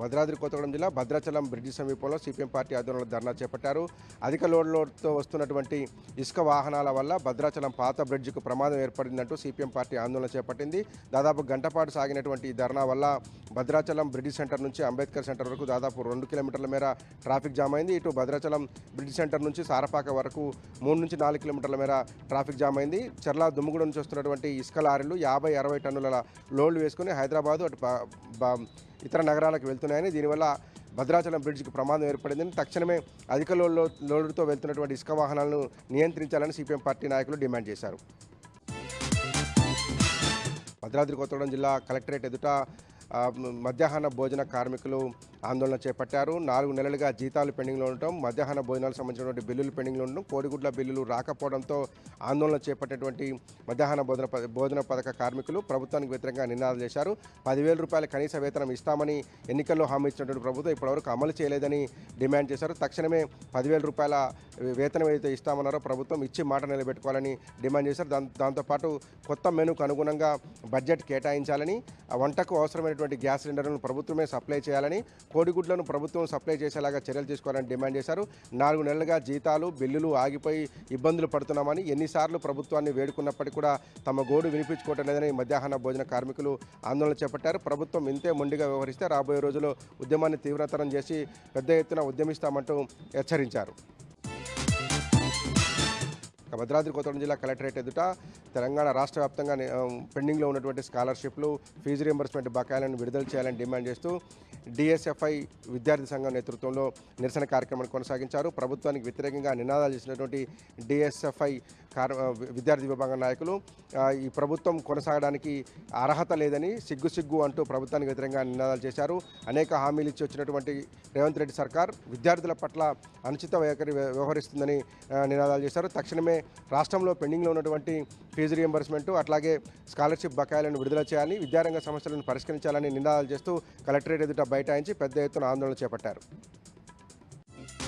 భద్రాద్రి కొత్తగూడెం జిల్లా భద్రాచలం బ్రిడ్జి సమీపంలో CPM party ఆధ్వర్యంలో ధర్నా చేపట్టారు. అధిక లోడ్తో వస్తున్నటువంటి ఇసుక వాహనాల వల్ల భద్రాచలం పాత బ్రిడ్జికు ప్రమాదం ఏర్పడిందంటూ సిపిఎం పార్టీ ఆందోళన చేపట్టింది. దాదాపు గంట పాటు సాగినటువంటి ఈ ధర్నా వల్ల భద్రాచలం బ్రిడ్జి సెంటర్ నుంచి అంబేద్కర్ సెంటర్ వరకు దాదాపు 2 కిలోమీటర్ల మేర ట్రాఫిక్ జామ్ అయింది. ఇటు భద్రాచలం బ్రిడ్జి సెంటర్ నుంచి సారపాక వరకు 3 నుంచి 4 కిలోమీటర్ల మేర ట్రాఫిక్ జామ్ అయింది. చర్ల దుమ్ముగూడ నుంచి వస్తున్నటువంటి ఇసుక లారీలు 50-60 టన్నుల లోడ్లు వేసుకుని హైదరాబాదు అటు ఇతర నగరాలకు వెళ్తున్నాయని, దీనివల్ల భద్రాచలం బ్రిడ్జికి ప్రమాదం ఏర్పడిందని తక్షణమే అధిక లోడుతో వెళ్తున్నటువంటి ఇసుక వాహనాలను నియంత్రించాలని సిపిఎం పార్టీ నాయకులు డిమాండ్ చేశారు. భద్రాద్రి కొత్తగూడెం జిల్లా కలెక్టరేట్ ఎదుట మధ్యాహ్న భోజన కార్మికులు ఆందోళన చేపట్టారు. 4 నెలలుగా జీతాలు పెండింగ్లో ఉండటం, మధ్యాహ్న భోజనాలకు సంబంధించినటువంటి బిల్లులు పెండింగ్లో ఉండడం, కోడిగుడ్ల బిల్లులు రాకపోవడంతో ఆందోళన చేపట్టినటువంటి మధ్యాహ్న భోజన పథక కార్మికులు ప్రభుత్వానికి వ్యతిరేకంగా నినాదాలు చేశారు. 10,000 రూపాయల కనీస వేతనం ఇస్తామని ఎన్నికల్లో హామీ ఇచ్చినటువంటి ప్రభుత్వం ఇప్పటివరకు అమలు చేయలేదని డిమాండ్ చేశారు. తక్షణమే 10,000 రూపాయల వేతనం ఏదైతే ఇస్తామన్నారో ప్రభుత్వం ఇచ్చి మాట నిలబెట్టుకోవాలని డిమాండ్ చేశారు. దాంతోపాటు కొత్త మెనూకు అనుగుణంగా బడ్జెట్ కేటాయించాలని, వంటకు అవసరమైనటువంటి గ్యాస్ సిలిండర్లను ప్రభుత్వమే సప్లై చేయాలని, కోడిగుడ్లను ప్రభుత్వం సప్లై చేసేలాగా చర్యలు తీసుకోవాలని డిమాండ్ చేశారు. 4 నెలలుగా జీతాలు బిల్లులు ఆగిపోయి ఇబ్బందులు పడుతున్నామని, ఎన్నిసార్లు ప్రభుత్వాన్ని వేడుకున్నప్పటికీ కూడా తమ గోడు వినిపించుకోవటం లేదని మధ్యాహ్న భోజన కార్మికులు ఆందోళన చేపట్టారు. ప్రభుత్వం ఇంతే మొండిగా వ్యవహరిస్తే రాబోయే రోజుల్లో ఉద్యమాన్ని తీవ్రతరం చేసి పెద్ద ఎత్తున ఉద్యమిస్తామంటూ హెచ్చరించారు. భద్రాద్రి కొత్తగూడెం జిల్లా కలెక్టరేట్ ఎదుట తెలంగాణ రాష్ట్ర వ్యాప్తంగా పెండింగ్లో ఉన్నటువంటి స్కాలర్షిప్లు, ఫీజు రియంబర్స్మెంట్ బకాయిలను విడుదల చేయాలని డిమాండ్ చేస్తూ డిఎస్ఎఫ్ఐ విద్యార్థి సంఘం నేతృత్వంలో నిరసన కార్యక్రమాన్ని కొనసాగించారు. ప్రభుత్వానికి వ్యతిరేకంగా నినాదాలు చేసినటువంటి డిఎస్ఎఫ్ఐ విద్యార్థి విభాగం నాయకులు ఈ ప్రభుత్వం కొనసాగడానికి అర్హత లేదని సిగ్గు అంటూ ప్రభుత్వానికి వ్యతిరేకంగా నినాదాలు చేశారు. అనేక హామీలు ఇచ్చి వచ్చినటువంటి రేవంత్ రెడ్డి సర్కార్ విద్యార్థుల పట్ల అనుచిత వైఖరి వ్యవహరిస్తుందని నినాదాలు చేశారు. తక్షణమే రాష్ట్రంలో పెండింగ్లో ఉన్నటువంటి ఫీజు రియంబర్స్మెంట్ అట్లాగే స్కాలర్షిప్ బకాయిలను విడుదల చేయాలని, విద్యారంగ సమస్యలను పరిష్కరించాలని నినాదాలు చేస్తూ కలెక్టరేట్ ఎదుట బైఠాయించి పెద్ద ఎత్తున ఆందోళన చేపట్టారు.